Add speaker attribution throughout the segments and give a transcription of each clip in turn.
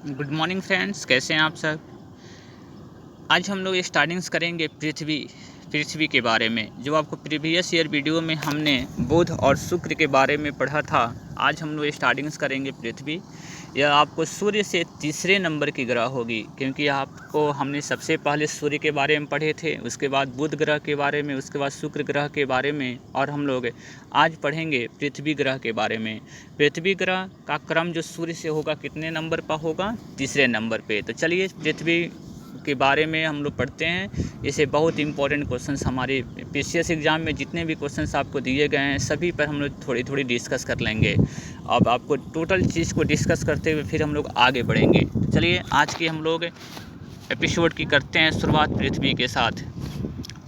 Speaker 1: Good morning friends, कैसे हैं आप सब। आज हम लोग स्टार्टिंग्स करेंगे पृथ्वी के बारे में। जो आपको प्रीवियस ईयर वीडियो में हमने बुध और शुक्र के बारे में पढ़ा था, आज हम लोग स्टार्टिंग्स करेंगे पृथ्वी। यह आपको सूर्य से तीसरे नंबर की ग्रह होगी, क्योंकि आपको हमने सबसे पहले सूर्य के बारे में पढ़े थे, उसके बाद बुध ग्रह के बारे में, उसके बाद शुक्र ग्रह के बारे में, और हम लोग आज पढ़ेंगे पृथ्वी ग्रह के बारे में। पृथ्वी ग्रह का क्रम जो सूर्य से होगा कितने नंबर पर होगा? तीसरे नंबर पे। तो चलिए पृथ्वी के बारे में हम लोग पढ़ते हैं। इसे बहुत इंपॉर्टेंट क्वेश्चंस हमारे पीसीएस एग्ज़ाम में जितने भी क्वेश्चंस आपको दिए गए हैं सभी पर हम लोग थोड़ी थोड़ी डिस्कस कर लेंगे। अब आपको टोटल चीज़ को डिस्कस करते हुए फिर हम लोग आगे बढ़ेंगे। तो चलिए आज की हम लोग एपिसोड की करते हैं शुरुआत पृथ्वी के साथ।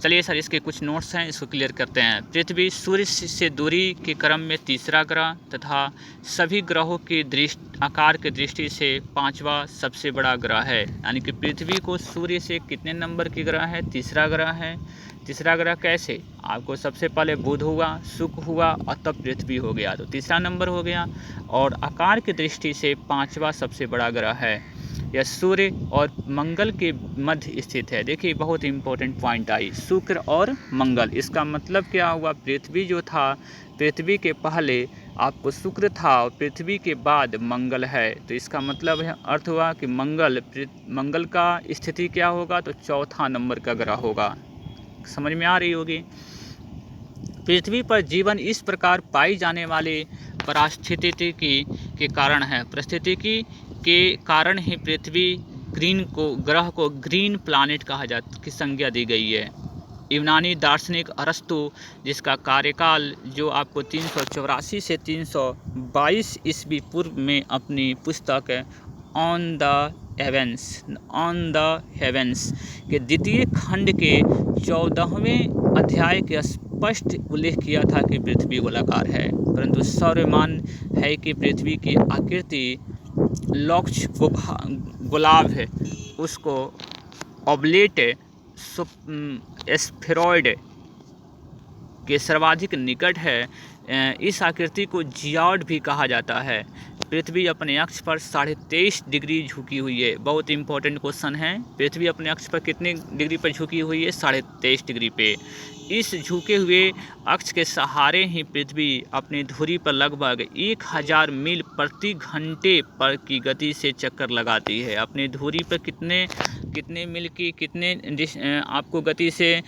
Speaker 1: चलिए सर, इसके कुछ नोट्स हैं, इसको क्लियर करते हैं। पृथ्वी सूर्य से दूरी के क्रम में तीसरा ग्रह तथा सभी ग्रहों की आकार की दृष्टि से पांचवा सबसे बड़ा ग्रह है। यानी कि पृथ्वी को सूर्य से कितने नंबर की ग्रह है? तीसरा ग्रह है। तीसरा ग्रह कैसे? आपको सबसे पहले बुध हुआ, शुक्र हुआ और तब पृथ्वी हो गया, तो तीसरा नंबर हो गया। और आकार की दृष्टि से पांचवा सबसे बड़ा ग्रह है। यह सूर्य और मंगल के मध्य स्थित है। देखिए बहुत इंपॉर्टेंट पॉइंट आई, शुक्र और मंगल। इसका मतलब क्या हुआ? पृथ्वी जो था, पृथ्वी के पहले आपको शुक्र था और पृथ्वी के बाद मंगल है। तो इसका मतलब है, अर्थ हुआ कि मंगल का स्थिति क्या होगा? तो चौथा नंबर का ग्रह होगा। समझ में आ रही होगी। पृथ्वी पर जीवन इस प्रकार पाई जाने वाले पारिस्थितिकी के कारण है। पारिस्थितिकी के कारण ही पृथ्वी ग्रह को ग्रीन प्लानिट की संज्ञा दी गई है। यूनानी दार्शनिक अरस्तु, जिसका कार्यकाल जो आपको 384 से 322 ईस्वी पूर्व में अपनी पुस्तक ऑन द हेवेंस के द्वितीय खंड के 14वें अध्याय के स्पष्ट उल्लेख किया था कि पृथ्वी गोलाकार है, परंतु सौर्यमान है कि पृथ्वी की आकृति लक्ष्य गुलाब है, उसको ऑब्लेट एस्फेरॉइड के सर्वाधिक निकट है। इस आकृति को जियाड भी कहा जाता है। पृथ्वी अपने अक्ष पर 23.5 डिग्री झुकी हुई है। बहुत इंपॉर्टेंट क्वेश्चन है। पृथ्वी अपने अक्ष पर कितने डिग्री पर झुकी हुई है? 23.5 डिग्री पे। इस झुके हुए अक्ष के सहारे ही पृथ्वी अपनी धुरी पर लगभग 1000 मील प्रति घंटे पर की गति से चक्कर लगाती है। अपनी धुरी पर कितने मील की आपको गति से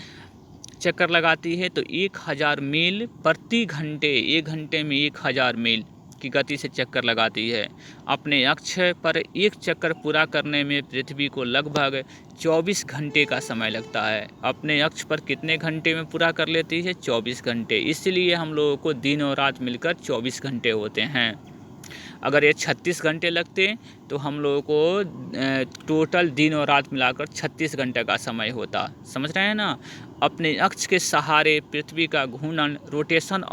Speaker 1: चक्कर लगाती है? तो 1000 मील प्रति घंटे, 1 घंटे में 1000 मील की गति से चक्कर लगाती है। अपने अक्ष पर एक चक्कर पूरा करने में पृथ्वी को लगभग 24 घंटे का समय लगता है। अपने अक्ष पर कितने घंटे में पूरा कर लेती है? 24 घंटे। इसलिए हम लोगों को दिन और रात मिलकर 24 घंटे होते हैं। अगर ये 36 घंटे लगते तो हम लोगों को टोटल दिन और रात मिलाकर 36 घंटे का समय होता। समझ रहे हैं ना। अपने अक्ष के सहारे पृथ्वी का घूर्णन rotation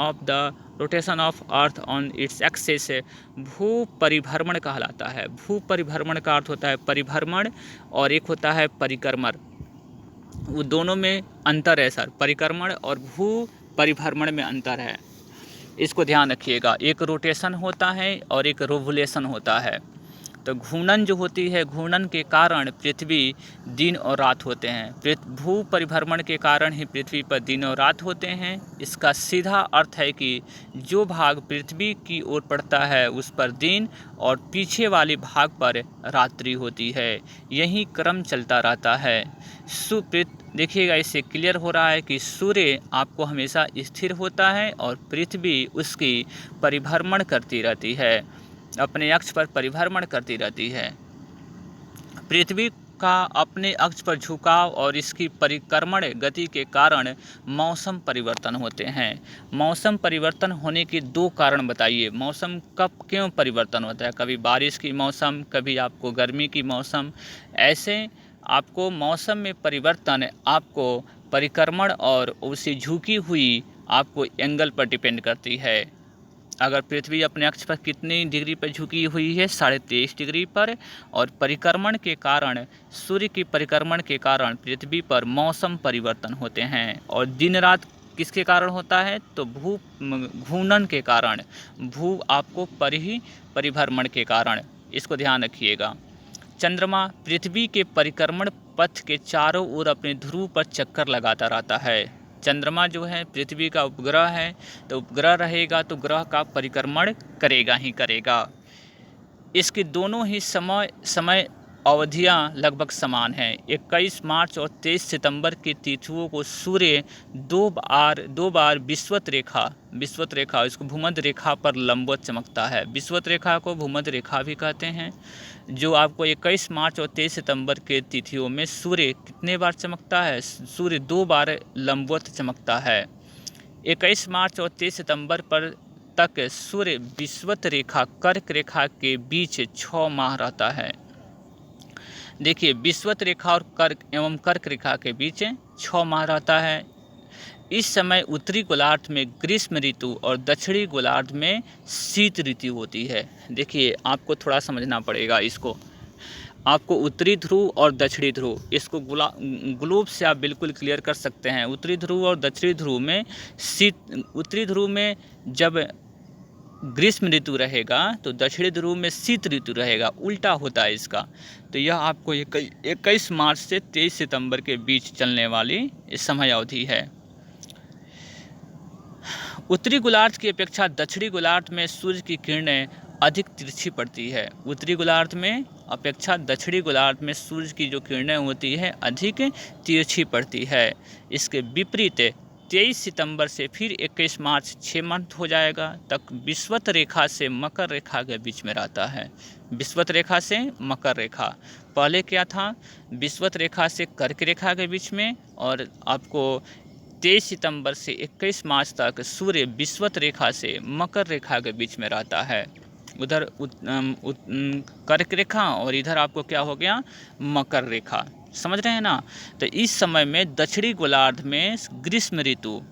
Speaker 1: of earth on its axis भू परिभ्रमण कहलाता है। भू परिभ्रमण का अर्थ होता है परिभ्रमण और एक होता है परिक्रमण। वो दोनों में अंतर है सर, परिक्रमण और भू परिभ्रमण में अंतर है, इसको ध्यान रखिएगा। एक रोटेशन होता है और एक रिवोल्यूशन होता है। तो घूर्णन जो होती है, घूर्णन के कारण पृथ्वी दिन और रात होते हैं। भू परिभ्रमण के कारण ही पृथ्वी पर दिन और रात होते हैं। इसका सीधा अर्थ है कि जो भाग पृथ्वी की ओर पड़ता है उस पर दिन और पीछे वाले भाग पर रात्रि होती है। यही क्रम चलता रहता है। देखिएगा, इससे क्लियर हो रहा है कि सूर्य आपको हमेशा स्थिर होता है और पृथ्वी उसकी परिभ्रमण करती रहती है, अपने अक्ष पर परिभ्रमण करती रहती है। पृथ्वी का अपने अक्ष पर झुकाव और इसकी परिक्रमण गति के कारण मौसम परिवर्तन होते हैं। मौसम परिवर्तन होने के 2 कारण बताइए। मौसम कब क्यों परिवर्तन होता है? कभी बारिश की मौसम, कभी आपको गर्मी की मौसम। ऐसे आपको मौसम में परिवर्तन आपको परिक्रमण और उसी झुकी हुई आपको एंगल पर डिपेंड करती है। अगर पृथ्वी अपने अक्ष पर कितनी डिग्री पर झुकी हुई है? 23.5 डिग्री पर। और परिक्रमण के कारण, सूर्य की परिक्रमण के कारण पृथ्वी पर मौसम परिवर्तन होते हैं। और दिन रात किसके कारण होता है? तो भू घूर्णन के कारण, भू आपको परिभ्रमण के कारण। इसको ध्यान रखिएगा। चंद्रमा पृथ्वी के परिक्रमण पथ के चारों ओर अपने ध्रुव पर चक्कर लगाता रहता है। चंद्रमा जो है पृथ्वी का उपग्रह है, तो उपग्रह रहेगा तो ग्रह का परिक्रमण करेगा ही करेगा। इसकी दोनों ही समय अवधियां लगभग समान हैं। 21 मार्च और 23 सितंबर की तिथियों को सूर्य दो बार विषुवत रेखा इसको भूमध्य रेखा पर लंबवत चमकता है। विषुवत रेखा को भूमध्य रेखा भी कहते हैं। जो आपको 21 मार्च और 23 सितंबर के तिथियों में सूर्य कितने बार चमकता है? सूर्य 2 बार लंबवत चमकता है। 21 मार्च और 23 सितंबर पर तक सूर्य विषुवत रेखा कर्क रेखा के बीच 6 माह रहता है। देखिए, विषुवत रेखा और कर्क रेखा के बीच 6 माह रहता है। इस समय उत्तरी गोलार्ध में ग्रीष्म ऋतु और दक्षिणी गोलार्ध में शीत ऋतु होती है। देखिए, आपको थोड़ा समझना पड़ेगा इसको। आपको उत्तरी ध्रुव और दक्षिणी ध्रुव, इसको ग्लोब से आप बिल्कुल क्लियर कर सकते हैं। उत्तरी ध्रुव और दक्षिणी ध्रुव में उत्तरी ध्रुव में जब ग्रीष्म ऋतु रहेगा तो दक्षिणी ध्रुव में शीत ऋतु रहेगा, उल्टा होता है इसका। तो यह आपको 21 मार्च से 23 सितंबर के बीच चलने वाली समय अवधि है। उत्तरी गोलार्ध की अपेक्षा दक्षिणी गोलार्ध में सूर्य की किरणें अधिक तिरछी पड़ती है। उत्तरी गोलार्ध में अपेक्षा दक्षिणी गोलार्ध में सूर्य की जो किरणें होती है अधिक तिरछी पड़ती है। इसके विपरीत 23 सितंबर से फिर 21 मार्च 6 मंथ हो जाएगा तक विषुवत रेखा से मकर रेखा के बीच में रहता है। विषुवत रेखा से मकर रेखा, पहले क्या था? विषुवत रेखा से कर्क रेखा के बीच में, और आपको 23 सितंबर से 21 मार्च तक सूर्य विषुवत रेखा से मकर रेखा के बीच में रहता है। उधर कर्क रेखा और इधर आपको क्या हो गया? मकर रेखा। समझ रहे हैं ना? तो इस समय में दक्षिणी गोलार्ध में ग्रीष्म ऋतु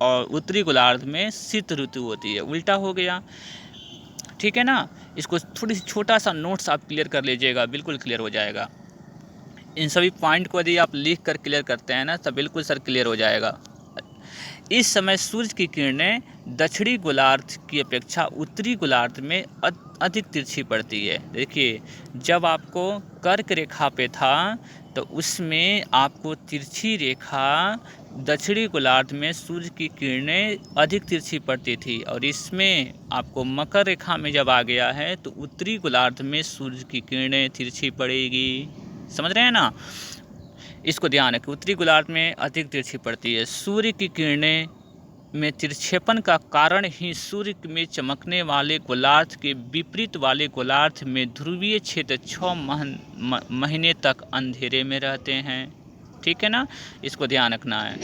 Speaker 1: और उत्तरी गोलार्ध में शीत ऋतु होती है, उल्टा हो गया। ठीक है ना? इसको थोड़ी सी छोटा सा नोट्स आप क्लियर कर लीजिएगा, बिल्कुल क्लियर हो जाएगा। इन सभी पॉइंट को यदि आप लिख कर क्लियर करते हैं ना तो बिल्कुल सर क्लियर हो जाएगा। इस समय सूर्य की किरणें दक्षिणी गोलार्ध की अपेक्षा उत्तरी गोलार्ध में अधिक तिरछी पड़ती है। देखिए, जब आपको कर्क रेखा पे था तो उसमें आपको तिरछी रेखा दक्षिणी गोलार्ध में सूर्य की किरणें अधिक तिरछी पड़ती थी, और इसमें आपको मकर रेखा में जब आ गया है तो उत्तरी गोलार्ध में सूर्य की किरणें तिरछी पड़ेगी। समझ रहे हैं ना? इसको ध्यान रखें, उत्तरी गोलार्ध में अधिक तिरछी पड़ती है। सूर्य की किरणें में तिरछेपन का कारण ही सूर्य में चमकने वाले गोलार्ध के विपरीत वाले गोलार्ध में ध्रुवीय क्षेत्र 6 महीने तक अंधेरे में रहते हैं। ठीक है ना? इसको ध्यान रखना है।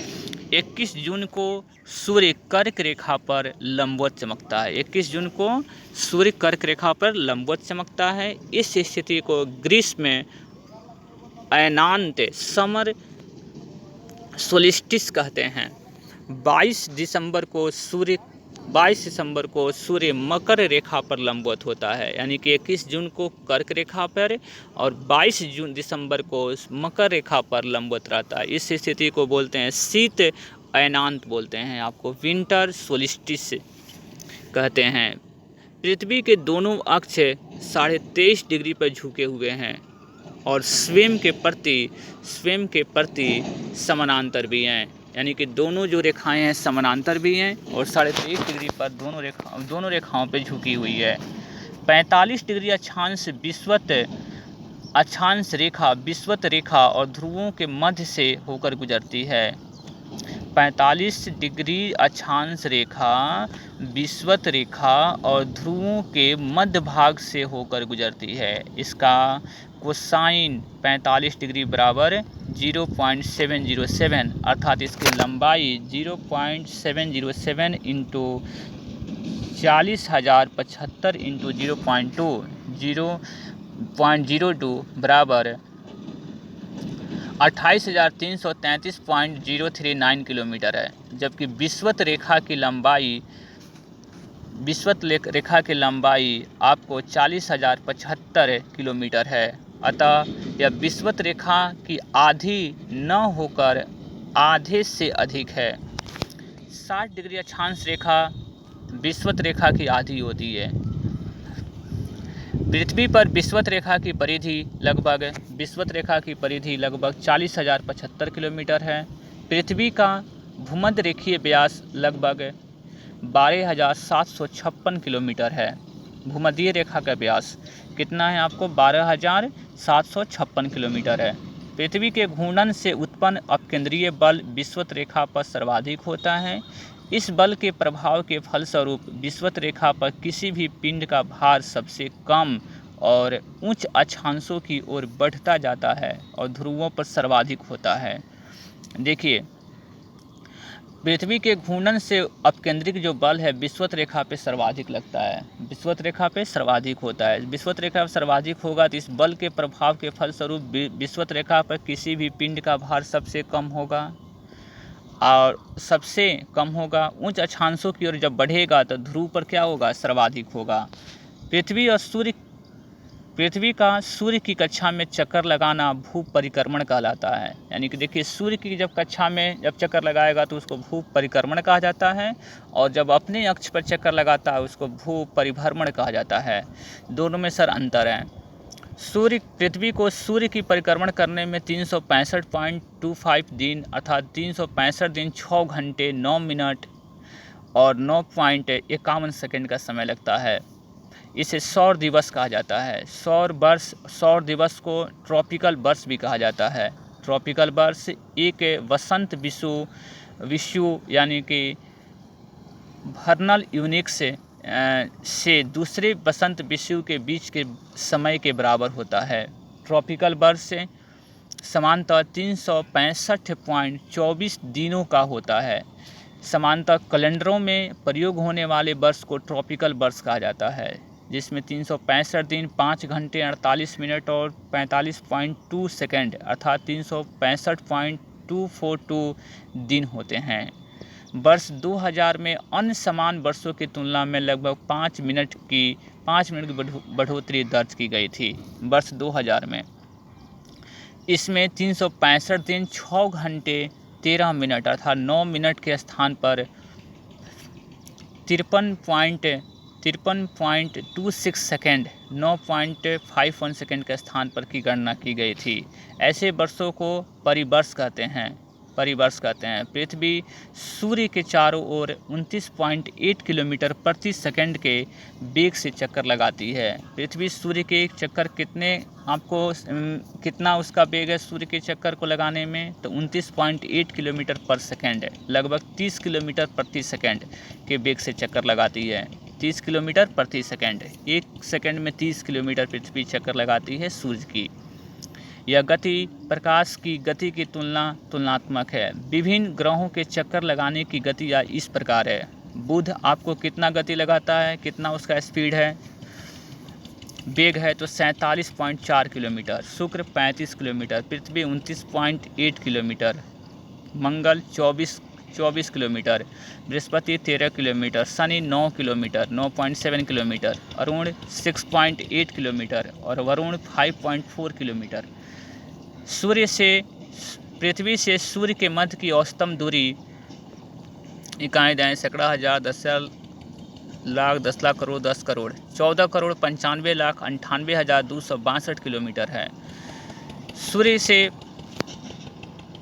Speaker 1: 21 जून को सूर्य कर्क रेखा पर लंबवत चमकता है। 21 जून को सूर्य कर्क रेखा पर लंबवत चमकता है। इस स्थिति को ग्रीष्म अयनांत समर सोलिस्टिस कहते हैं। 22 दिसंबर को सूर्य मकर रेखा पर लंबवत होता है, यानी कि 21 जून को कर्क रेखा पर और 22 दिसंबर को मकर रेखा पर लंबवत रहता है। इस स्थिति को बोलते हैं शीत अयनांत, बोलते हैं आपको विंटर सोलिस्टिस कहते हैं। पृथ्वी के दोनों अक्ष 23.5 डिग्री पर झुके हुए हैं और स्वयं के प्रति समानांतर भी हैं, यानी कि दोनों जो रेखाएं हैं समानांतर भी हैं और 23.5 डिग्री पर दोनों रेखाओं पर झुकी हुई है। 45 डिग्री अक्षांश विषुवत रेखा और ध्रुवों के मध्य से होकर गुजरती है। 45 डिग्री अक्षांश रेखा विषुवत रेखा और ध्रुवों के मध्य भाग से होकर गुजरती है। इसका कोसाइन 45 डिग्री बराबर 0.707, अर्थात इसकी लंबाई 0.707 इंटू 40,075 इंटू 0.02 बराबर 28,333.039 किलोमीटर है। जबकि विषुवत रेखा की लंबाई आपको 40,075 किलोमीटर है। अतः यह विषुवत रेखा की आधी न होकर आधे से अधिक है। 60 डिग्री अक्षांश रेखा विषुवत रेखा की आधी होती है। पृथ्वी पर विषुवत रेखा की परिधि लगभग 40,075 किलोमीटर है। पृथ्वी का भूमध्य रेखीय व्यास लगभग 12,756 किलोमीटर है। भूमध्य रेखा का व्यास कितना है आपको? 12,756 किलोमीटर है। पृथ्वी के घूर्णन से उत्पन्न अपकेंद्रीय बल विषुवत रेखा पर सर्वाधिक होता है। इस बल के प्रभाव के फलस्वरूप विषुवत रेखा पर किसी भी पिंड का भार सबसे कम और उच्च अक्षांशों की ओर बढ़ता जाता है और ध्रुवों पर सर्वाधिक होता है। देखिए, पृथ्वी के घूर्णन से अपकेंद्रिक जो बल है विषुवत रेखा पे सर्वाधिक लगता है, विषुवत रेखा पे सर्वाधिक होता है। विषुवत रेखा पर सर्वाधिक होगा तो इस बल के प्रभाव के फलस्वरूप विषुवत रेखा पर किसी भी पिंड का भार सबसे कम होगा और सबसे कम होगा। उच्च अक्षांशों की ओर जब बढ़ेगा तो ध्रुव पर क्या होगा? सर्वाधिक होगा। पृथ्वी का सूर्य की कक्षा में चक्कर लगाना भू परिक्रमण कहलाता है। यानी कि देखिए, सूर्य की जब कक्षा में जब चक्कर लगाएगा तो उसको भू परिक्रमण कहा जाता है, और जब अपने अक्ष पर चक्कर लगाता है उसको भू परिभ्रमण कहा जाता है। दोनों में सर अंतर है। पृथ्वी को सूर्य की परिक्रमण करने में 365.25 दिन अर्थात 365 दिन 6 घंटे 9 मिनट और 9.51 सेकेंड का समय लगता है। इसे सौर दिवस कहा जाता है। सौर दिवस को ट्रॉपिकल वर्ष भी कहा जाता है। ट्रॉपिकल वर्ष एक वसंत विषु यानी कि वर्नल यूनिक्स से दूसरे वसंत विषु के बीच के समय के बराबर होता है। ट्रॉपिकल वर्ष समानतः 365.24 दिनों का होता है। समानतः कैलेंडरों में प्रयोग होने वाले वर्ष को ट्रॉपिकल वर्ष कहा जाता है, जिसमें 365 दिन 5 घंटे 48 मिनट और 45.2 सेकेंड अर्थात 365.242 दिन होते हैं। वर्ष 2000 में अन्य समान वर्षों की तुलना में लगभग 5 मिनट की बढ़ोतरी दर्ज की गई थी। वर्ष 2000 में इसमें 365 दिन 6 घंटे 13 मिनट अर्थात 9 मिनट के स्थान पर 53.26 सेकेंड 9.51 सेकेंड के स्थान पर की गणना की गई थी। ऐसे वर्षों को परिवर्ष कहते हैं। पृथ्वी सूर्य के चारों ओर 29.8 किलोमीटर प्रति सेकंड के वेग से चक्कर लगाती है। पृथ्वी सूर्य के एक चक्कर कितना उसका वेग है सूर्य के चक्कर को लगाने में? तो 29.8 किलोमीटर पर सेकंड, लगभग 30 किलोमीटर प्रति सेकंड के वेग से चक्कर लगाती है। 30 किलोमीटर प्रति सेकंड, एक सेकंड में 30 किलोमीटर पृथ्वी चक्कर लगाती है सूर्य की। यह गति प्रकाश की गति की तुलनात्मक है। विभिन्न ग्रहों के चक्कर लगाने की गति इस प्रकार है। बुध आपको कितना गति लगाता है, कितना उसका स्पीड है, वेग है तो 47.4 किलोमीटर। शुक्र 35 किलोमीटर, पृथ्वी 29.8 किलोमीटर, मंगल 24 kilometre, Brihaspati 13 kilometre, Shani 9 kilometre 9.7 kilometre, Arun 6.8 kilometre और वरुण 5.4 किलोमीटर। पृथ्वी से सूर्य के मध्य की औसतम दूरी इकाई दाएं सैकड़ा हजार 10 लाख 10 लाख करोड़ 10 करोड़ 14,95,98,262 किलोमीटर है। सूर्य से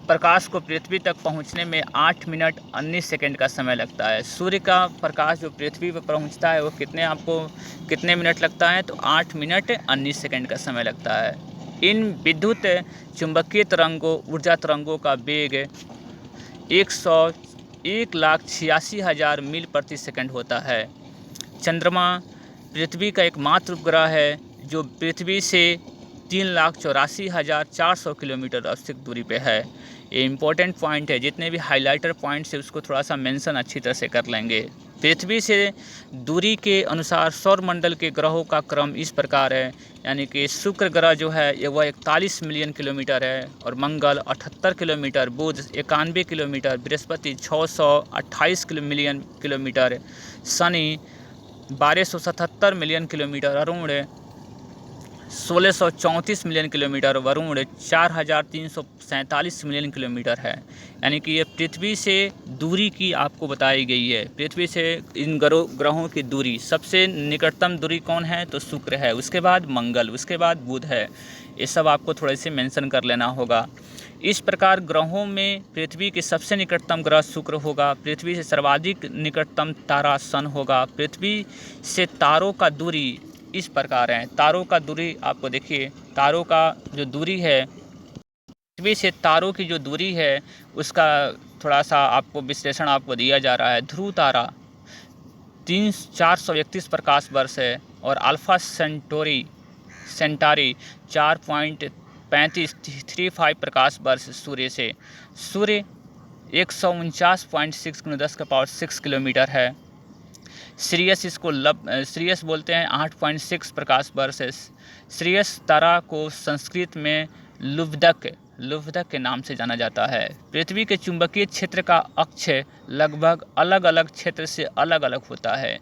Speaker 1: प्रकाश को पृथ्वी तक पहुंचने में 8 मिनट 19 सेकेंड का समय लगता है। सूर्य का प्रकाश जो पृथ्वी पर पहुंचता है वो कितने मिनट लगता है? तो 8 मिनट 19 सेकेंड का समय लगता है। इन विद्युत चुंबकीय ऊर्जा तरंगों का वेग 1,86,000 मील प्रति सेकंड होता है। चंद्रमा पृथ्वी का एकमात्र उपग्रह है जो पृथ्वी से 3,84,400 किलोमीटर औसत दूरी पे है। ये इम्पोर्टेंट पॉइंट है, जितने भी हाइलाइटर पॉइंट्स है उसको थोड़ा सा मेंशन अच्छी तरह से कर लेंगे। पृथ्वी से दूरी के अनुसार सौरमंडल के ग्रहों का क्रम इस प्रकार है, यानी कि शुक्र ग्रह जो है वह 41 मिलियन किलोमीटर है और मंगल 78 किलोमीटर, बुध 91 kilometre, Brihaspati 628 million kilometre, Shani 1277 million kilometre, Arun 1634 million kilometre, Varun 4347 million kilometre है। यानी कि ये पृथ्वी से दूरी की आपको बताई गई है। पृथ्वी से इन ग्रहों की दूरी, सबसे निकटतम दूरी कौन है, तो शुक्र है, उसके बाद मंगल, उसके बाद बुध है। ये सब आपको थोड़े से मेंशन कर लेना होगा। इस प्रकार ग्रहों में पृथ्वी के सबसे निकटतम ग्रह शुक्र होगा। पृथ्वी से सर्वाधिक निकटतम तारा सन होगा। पृथ्वी से तारों का दूरी इस प्रकार है। तारों का दूरी आपको देखिए, तारों का जो दूरी है, पृथ्वी से तारों की जो दूरी है उसका थोड़ा सा आपको विश्लेषण आपको दिया जा रहा है। ध्रुव तारा 431 प्रकाश वर्ष है और अल्फा सेंटारी 4.35 प्रकाश वर्ष सूर्य से। सूर्य 149.6 किलोमीटर है। सीरियस इसको सीरियस बोलते हैं, 8.6 प्रकाश वर्ष है। सीरियस तारा को संस्कृत में लुव्धक के नाम से जाना जाता है। पृथ्वी के चुंबकीय क्षेत्र का अक्ष लगभग अलग अलग क्षेत्र से अलग अलग होता है।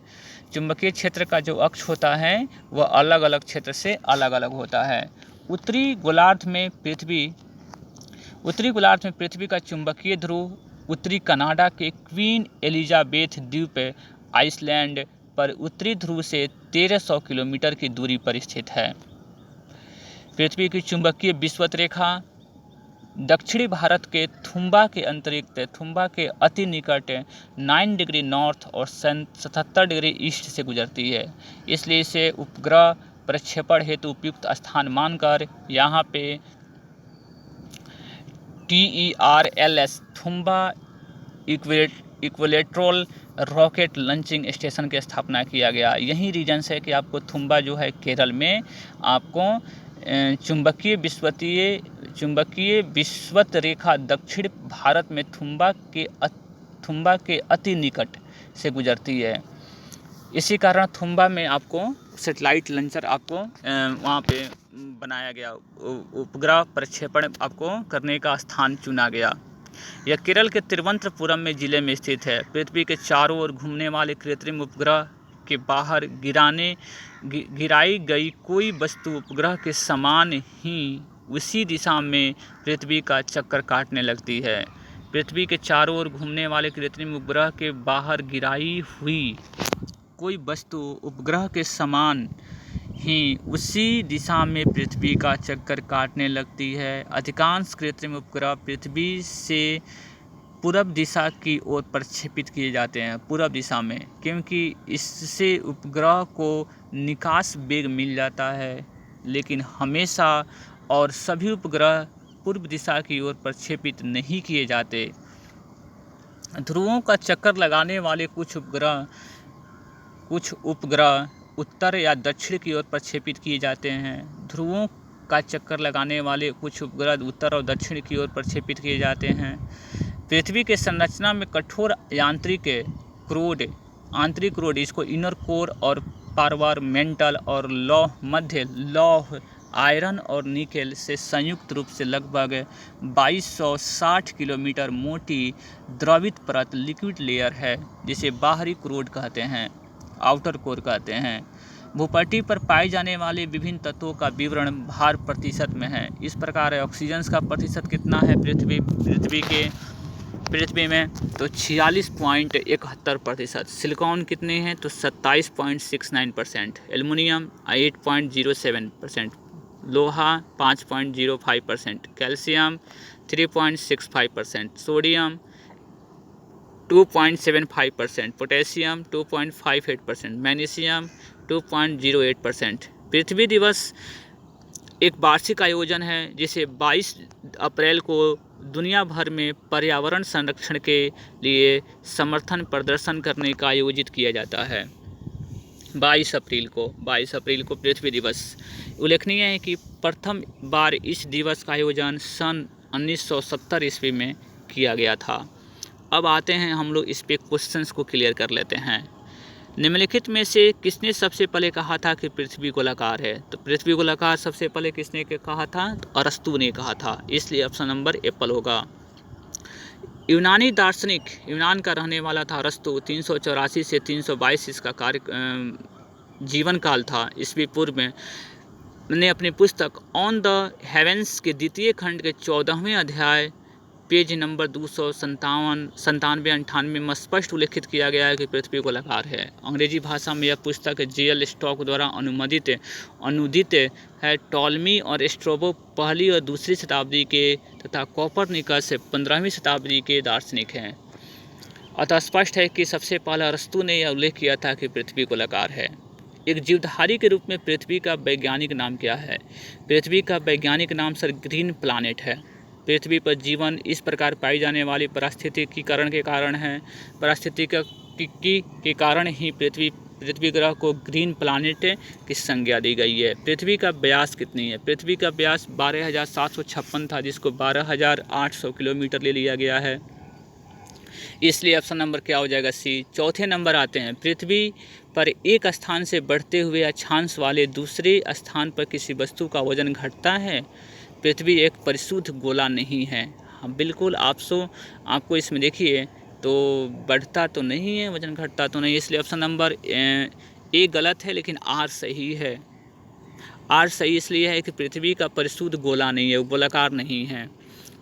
Speaker 1: चुंबकीय क्षेत्र का जो अक्ष होता है वह अलग अलग क्षेत्र से अलग अलग होता है। उत्तरी गोलार्ध में पृथ्वी का चुंबकीय ध्रुव उत्तरी कनाडा के क्वीन एलिजाबेथ द्वीप आइसलैंड पर उत्तरी ध्रुव से 1300 किलोमीटर की दूरी पर स्थित है। पृथ्वी की चुंबकीय विषुवत रेखा दक्षिणी भारत के थुम्बा के अंतरिक्त थुम्बा के अति निकट 9 डिग्री नॉर्थ और 77 डिग्री ईस्ट से गुजरती है। इसलिए इसे उपग्रह प्रक्षेपण हेतु उपयुक्त स्थान मानकर यहाँ पे TERLS Thumba equilateral rocket launching station की स्थापना किया गया। यही रीजन है कि आपको थुम्बा जो है केरल में आपको चुंबकीय विषुवत रेखा दक्षिण भारत में थुम्बा के अति निकट से गुजरती है। इसी कारण थुम्बा में आपको सैटेलाइट लॉन्चर आपको वहाँ पे बनाया गया, उपग्रह प्रक्षेपण आपको करने का स्थान चुना गया। यह केरल के तिरुवनंतपुरम में जिले में स्थित है। पृथ्वी के चारों ओर घूमने वाले कृत्रिम उपग्रह के बाहर गिराई गई कोई वस्तु उपग्रह के समान ही उसी दिशा में पृथ्वी का चक्कर काटने लगती है। पृथ्वी के चारों ओर घूमने वाले कृत्रिम उपग्रह के बाहर गिराई हुई कोई वस्तु उपग्रह के समान ही उसी दिशा में पृथ्वी का चक्कर काटने लगती है। अधिकांश कृत्रिम उपग्रह पृथ्वी से पूरब दिशा की ओर प्रक्षेपित किए जाते हैं, पूरब दिशा में, क्योंकि इससे उपग्रह को निकास वेग मिल जाता है। लेकिन हमेशा और सभी उपग्रह पूर्व दिशा की ओर प्रक्षेपित नहीं किए जाते। ध्रुवों का चक्कर लगाने वाले कुछ उपग्रह उत्तर या दक्षिण की ओर प्रक्षेपित किए जाते हैं। ध्रुवों का चक्कर लगाने वाले कुछ उपग्रह उत्तर और दक्षिण की ओर प्रक्षेपित किए जाते हैं। पृथ्वी के संरचना में कठोर आंतरिक क्रोड इसको इनर कोर और पार्वरमेंटल और मध्य लौह आयरन और निकेल से संयुक्त रूप से लगभग 2260 किलोमीटर मोटी द्रवित परत लिक्विड लेयर है, जिसे बाहरी क्रोड कहते हैं, आउटर कोर कहते हैं। भूपट्टी पर पाए जाने वाले विभिन्न तत्वों का विवरण भार प्रतिशत में है। इस प्रकार ऑक्सीजन का प्रतिशत कितना है पृथ्वी में, तो 46.71%। सिलिकॉन कितने हैं, तो 27.69%। एल्युमिनियम 8.07%। लोहा 5.05%। कैल्शियम 3.65%। सोडियम 2.75%। पोटेशियम 2.58%। मैग्नीशियम 2.08%। पृथ्वी दिवस एक वार्षिक आयोजन है जिसे 22 अप्रैल को दुनिया भर में पर्यावरण संरक्षण के लिए समर्थन प्रदर्शन करने का आयोजित किया जाता है। 22 अप्रैल को पृथ्वी दिवस। उल्लेखनीय है कि प्रथम बार इस दिवस का आयोजन सन 1970 ईस्वी में किया गया था। अब आते हैं हम लोग इस पे क्वेश्चंस को क्लियर कर लेते हैं। निम्नलिखित में से किसने सबसे पहले कहा था कि पृथ्वी गोलाकार है, तो पृथ्वी गोलाकार सबसे पहले किसने कहा था, तो अरस्तु ने कहा था, इसलिए ऑप्शन नंबर एप्पल होगा। यूनानी दार्शनिक, यूनान का रहने वाला था अरस्तु, 384 से 322 इसका जीवन काल था ईस्वी पूर्व में। ने अपनी पुस्तक ऑन द हेवेंस के द्वितीय खंड के 14वें अध्याय पेज नंबर 297 में स्पष्ट उल्लेखित किया गया है कि पृथ्वी गोलाकार है। अंग्रेजी भाषा में यह पुस्तक जेएल स्टॉक द्वारा अनुदित है। टॉलमी और स्ट्रैबो पहली और दूसरी शताब्दी के तथा कोपरनिकस 15वीं शताब्दी के दार्शनिक हैं। अतः स्पष्ट है कि सबसे पहले अरस्तु ने यह उल्लेख किया था कि पृथ्वी गोलाकार है। एक जीवधारी के रूप में पृथ्वी का वैज्ञानिक नाम क्या है? पृथ्वी का वैज्ञानिक नाम सर ग्रीन प्लानेट है। पृथ्वी पर जीवन इस प्रकार पाई जाने वाली पारिस्थितिकीकरण के कारण है। पारिस्थितिकी के कारण ही पृथ्वी ग्रह को ग्रीन प्लानेट की संज्ञा दी गई है। पृथ्वी का व्यास कितनी है? पृथ्वी का व्यास 12,756 था, जिसको 12,800 किलोमीटर ले लिया गया है। इसलिए ऑप्शन नंबर क्या हो जाएगा? सी। चौथे नंबर आते हैं, पृथ्वी पर एक स्थान से बढ़ते हुए अक्षांश वाले दूसरे स्थान पर किसी वस्तु का वजन घटता है। पृथ्वी एक परिशुद्ध गोला नहीं है। हाँ बिल्कुल, आपको इसमें देखिए तो बढ़ता तो नहीं है, वजन घटता तो नहीं, इसलिए ऑप्शन नंबर ए गलत है, लेकिन आर सही है। आर सही इसलिए है कि पृथ्वी का परिशुद्ध गोला नहीं है, वो गोलाकार नहीं है।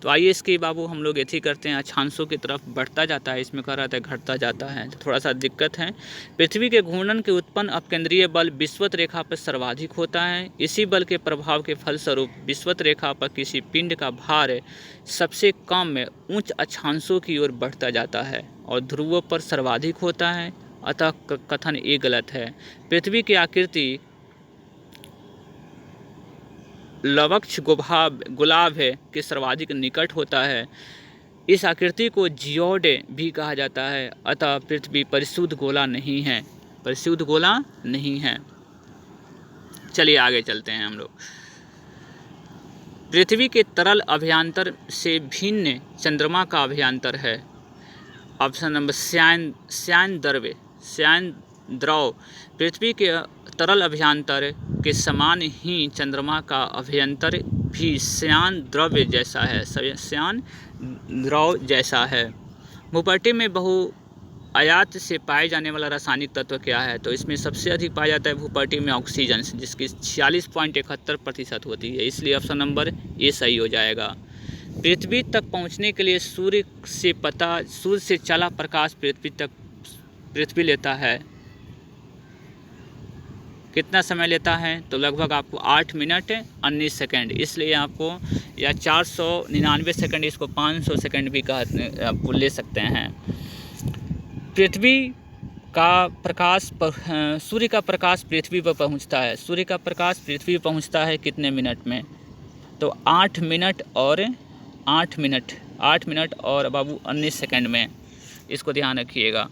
Speaker 1: तो आइए इसके बाबू हम लोग ऐसे करते हैं, अक्षांशों की तरफ बढ़ता जाता है, इसमें कह रहा था घटता जाता है, तो थोड़ा सा दिक्कत है। पृथ्वी के घूर्णन के उत्पन्न अपकेंद्रीय बल विषुवत रेखा पर सर्वाधिक होता है। इसी बल के प्रभाव के फलस्वरूप विषुवत रेखा पर किसी पिंड का भार सबसे कम में उच्च अक्षांशों की ओर बढ़ता जाता है और ध्रुवों पर सर्वाधिक होता है। अतः कथन ए गलत है। पृथ्वी की आकृति लवक्ष गुलाब के सर्वाधिक निकट होता है। इस आकृति को जियोड भी कहा जाता है। अतः पृथ्वी परिशुद्ध गोला नहीं है, परिशुद्ध गोला नहीं है। चलिए आगे चलते हैं हम लोग। पृथ्वी के तरल अभ्यंतर से भिन्न चंद्रमा का अभ्यंतर है। ऑप्शन नंबर श्यान द्रव। पृथ्वी के तरल अभ्यंतर के समान ही चंद्रमा का अभ्यंतर भी श्यान द्रव जैसा है। भूपट्टी में बहुआयात से पाए जाने वाला रासायनिक तत्व क्या है? तो इसमें सबसे अधिक पाया जाता है भूपट्टी में ऑक्सीजन, जिसकी 46.71% होती है, इसलिए ऑप्शन नंबर ए सही हो जाएगा। पृथ्वी तक पहुंचने के लिए सूर्य से चला प्रकाश पृथ्वी लेता है। कितना समय लेता है? तो लगभग आपको 8 मिनट 19 सेकेंड, इसलिए आपको या 499 सेकेंड, इसको 500 सेकेंड भी आप ले सकते हैं। पृथ्वी का प्रकाश सूर्य का प्रकाश पृथ्वी पर पहुंचता है। सूर्य का प्रकाश पृथ्वी पर पहुंचता है कितने मिनट में? तो 8 मिनट और बाबू 19 सेकेंड में, इसको ध्यान रखिएगा।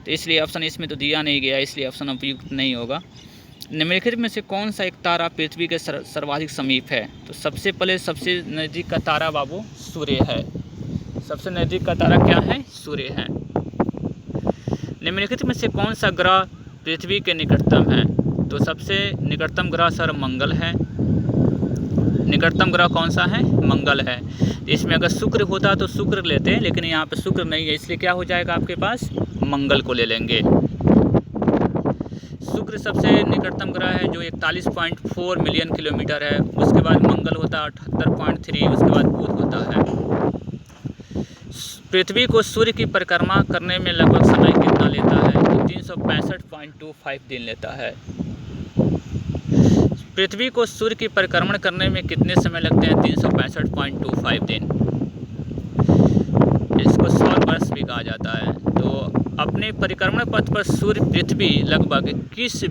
Speaker 1: तो इसलिए ऑप्शन इसमें तो दिया नहीं गया, इसलिए ऑप्शन उपयुक्त नहीं होगा। निम्नलिखित में से कौन सा एक तारा पृथ्वी के सर्वाधिक समीप है? तो सबसे पहले सबसे नज़दीक का तारा बाबू सूर्य है। सबसे नज़दीक का तारा क्या है? सूर्य है। निम्नलिखित में से कौन सा ग्रह पृथ्वी के निकटतम है? तो सबसे निकटतम ग्रह सर मंगल है। निकटतम ग्रह कौन सा है? मंगल है। इसमें अगर शुक्र होता तो शुक्र लेते हैं, लेकिन यहाँ पे शुक्र नहीं है, इसलिए क्या हो जाएगा आपके पास? मंगल को ले लेंगे। शुक्र सबसे निकटतम ग्रह है जो 41.4 मिलियन किलोमीटर है। उसके बाद मंगल होता है 78.3, उसके बाद बुध होता है। पृथ्वी को सूर्य की परिक्रमा करने में लगभग समय कितना लेता है? तो 365.25 दिन लेता है। पृथ्वी को सूर्य की परिक्रमण करने में कितने समय लगते हैं? 365.25 दिन। इसको 100 वर्ष भी कहा जाता है। तो अपने परिक्रमण पथ पर सूर्य पृथ्वी लगभग किस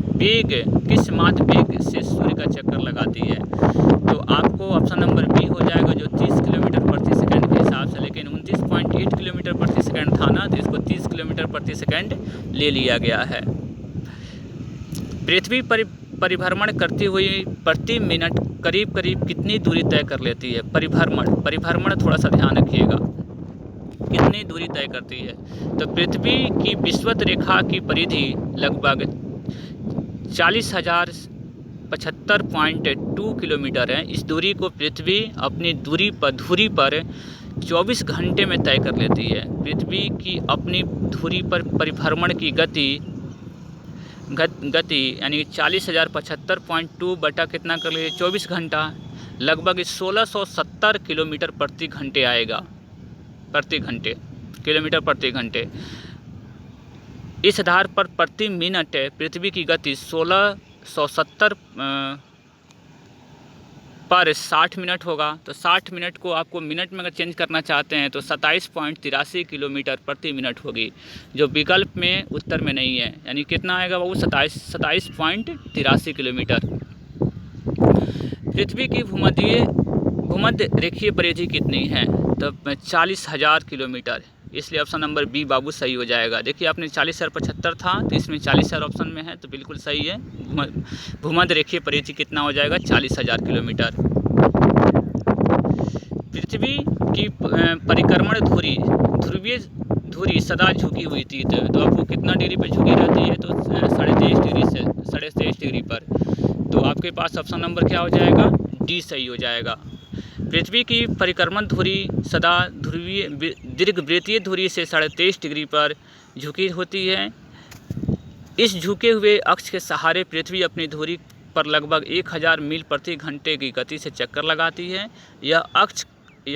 Speaker 1: माध्य वेग से सूर्य का चक्कर लगाती है? तो आपको ऑप्शन नंबर बी हो जाएगा, जो 30 किलोमीटर प्रति सेकंड के हिसाब से, लेकिन 29.8 किलोमीटर प्रति सेकंड था ना, तो इसको 30 किलोमीटर प्रति सेकंड ले लिया गया है। पृथ्वी परिभ्रमण करती हुई प्रति मिनट करीब कितनी दूरी तय कर लेती है? परिभ्रमण थोड़ा सा ध्यान रखिएगा, कितनी दूरी तय करती है? तो पृथ्वी की विषुवत रेखा की परिधि लगभग 40,075.2 किलोमीटर है। इस दूरी को पृथ्वी अपनी धुरी पर 24 घंटे में तय कर लेती है। पृथ्वी की अपनी धुरी पर परिभ्रमण की गति गति यानी 40,075.2 बटा कितना कर लीजिए 24 घंटा, लगभग 1670 किलोमीटर प्रति घंटे आएगा, किलोमीटर प्रति घंटे। इस आधार पर प्रति मिनट पृथ्वी की गति 1670 पर 60 मिनट होगा। तो 60 मिनट को आपको मिनट में अगर चेंज करना चाहते हैं तो 27.83 किलोमीटर प्रति मिनट होगी, जो विकल्प में उत्तर में नहीं है। यानी कितना आएगा वो 27.83 किलोमीटर। पृथ्वी की भूमध्य रेखीय परिधि कितनी है? तो 40,000 किलोमीटर, इसलिए ऑप्शन नंबर बी बाबू सही हो जाएगा। देखिए आपने 40,075 था तो इसमें 40,000 ऑप्शन में है तो बिल्कुल सही है। भूमध्य रेखीय परिधि कितना हो जाएगा? 40,000 किलोमीटर। पृथ्वी की परिक्रमण ध्रुवीय धुरी सदा झुकी हुई थी, तो आपको कितना डिग्री पर झुकी रहती है? तो 23.5 डिग्री से 23.5 डिग्री पर। तो आपके पास ऑप्शन नंबर क्या हो जाएगा? डी सही हो जाएगा। पृथ्वी की परिक्रमण धुरी सदा ध्रुवीय दीर्घवृत्तीय धुरी से 23.5 डिग्री पर झुकी होती है। इस झुके हुए अक्ष के सहारे पृथ्वी अपनी धुरी पर लगभग 1000 मील प्रति घंटे की गति से चक्कर लगाती है। यह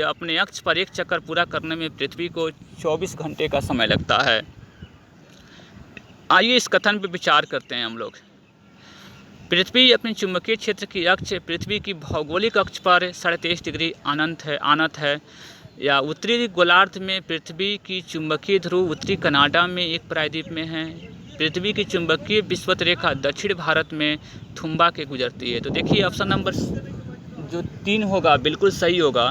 Speaker 1: अपने अक्ष पर एक चक्कर पूरा करने में पृथ्वी को 24 घंटे का समय लगता है। आइए इस कथन पर विचार करते हैं हम लोग। पृथ्वी अपने चुंबकीय क्षेत्र की अक्ष पृथ्वी की भौगोलिक अक्ष पर 23.5 डिग्री आनत है। या उत्तरी गोलार्ध में पृथ्वी की चुंबकीय ध्रुव उत्तरी कनाडा में एक प्रायद्वीप में है। पृथ्वी की चुंबकीय विषुवत रेखा दक्षिण भारत में थुम्बा के गुजरती है। तो देखिए ऑप्शन नंबर जो 3 होगा बिल्कुल सही होगा,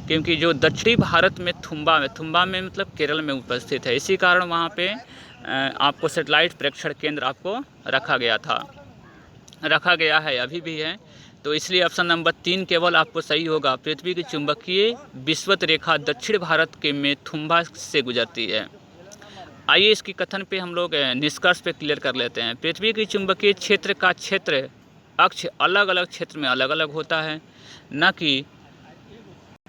Speaker 1: क्योंकि जो दक्षिणी भारत में थुम्बा में मतलब केरल में उपस्थित है। इसी कारण वहाँ पे आपको सैटेलाइट प्रेक्षण केंद्र आपको रखा गया है, अभी भी है। तो इसलिए ऑप्शन नंबर 3 केवल आपको सही होगा। पृथ्वी की चुंबकीय विषुवत रेखा दक्षिण भारत के में थुम्बा से गुजरती है। आइए इसकी कथन पे हम लोग निष्कर्ष पे क्लियर कर लेते हैं। पृथ्वी की चुंबकीय क्षेत्र का क्षेत्र अक्ष अलग अलग क्षेत्र में अलग अलग होता है, न कि